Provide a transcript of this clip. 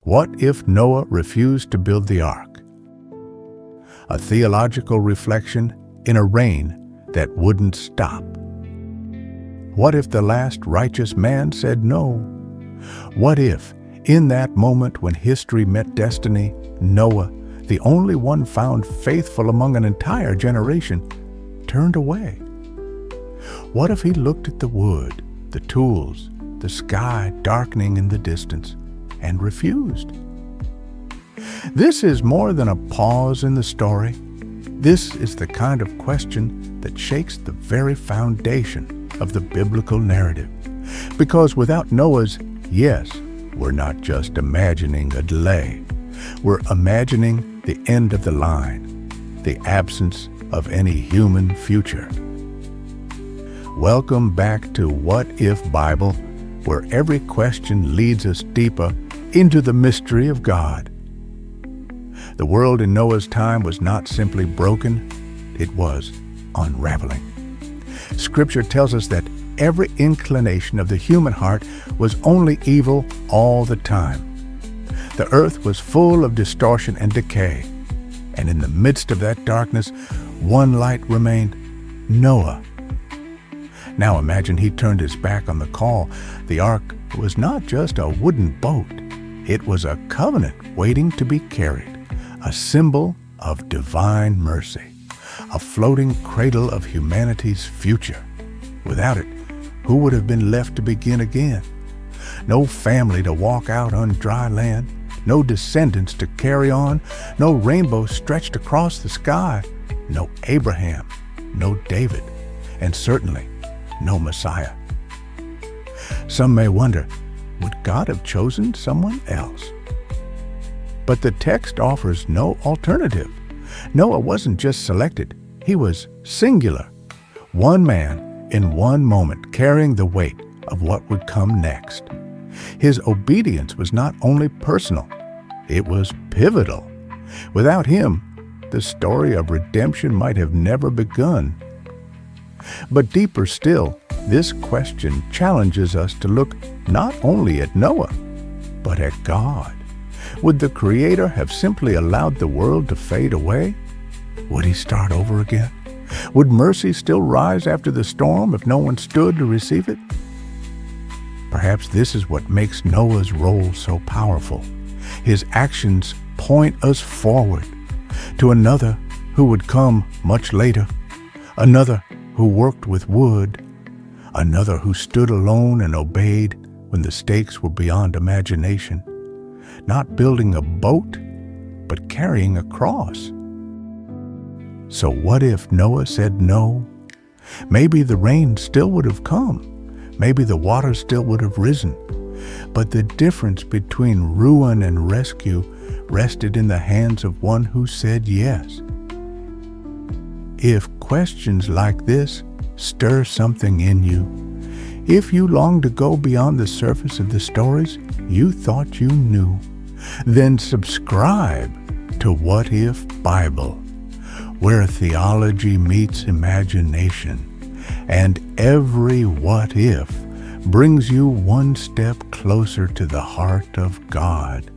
What if Noah refused to build the ark? A theological reflection in a rain that wouldn't stop. What if the last righteous man said no? What if, in that moment when history met destiny, Noah, the only one found faithful among an entire generation, turned away? What if he looked at the wood, the tools, the sky darkening in the distance, and refused? This is more than a pause in the story. This is the kind of question that shakes the very foundation of the biblical narrative. Because without Noah's yes, we're not just imagining a delay. We're imagining the end of the line, the absence of any human future. Welcome back to What If Bible, where every question leads us deeper into the mystery of God. The world in Noah's time was not simply broken, it was unraveling. Scripture tells us that every inclination of the human heart was only evil all the time. The earth was full of distortion and decay, and in the midst of that darkness, one light remained: Noah. Now imagine he turned his back on the call. The ark was not just a wooden boat. It was a covenant waiting to be carried, a symbol of divine mercy, a floating cradle of humanity's future. Without it, who would have been left to begin again? No family to walk out on dry land, no descendants to carry on, no rainbow stretched across the sky, no Abraham, no David, and certainly no Messiah. Some may wonder, would God have chosen someone else? But the text offers no alternative. Noah wasn't just selected, he was singular. One man in one moment carrying the weight of what would come next. His obedience was not only personal, it was pivotal. Without him, the story of redemption might have never begun. But deeper still, this question challenges us to look not only at Noah, but at God. Would the Creator have simply allowed the world to fade away? Would he start over again? Would mercy still rise after the storm if no one stood to receive it? Perhaps this is what makes Noah's role so powerful. His actions point us forward to another who would come much later, another who worked with wood, another who stood alone and obeyed when the stakes were beyond imagination, not building a boat, but carrying a cross. So what if Noah said no? Maybe the rain still would have come. Maybe the water still would have risen. But the difference between ruin and rescue rested in the hands of one who said yes. If questions like this stir something in you, if you long to go beyond the surface of the stories you thought you knew, then subscribe to What If Bible, where theology meets imagination, and every what if brings you one step closer to the heart of God.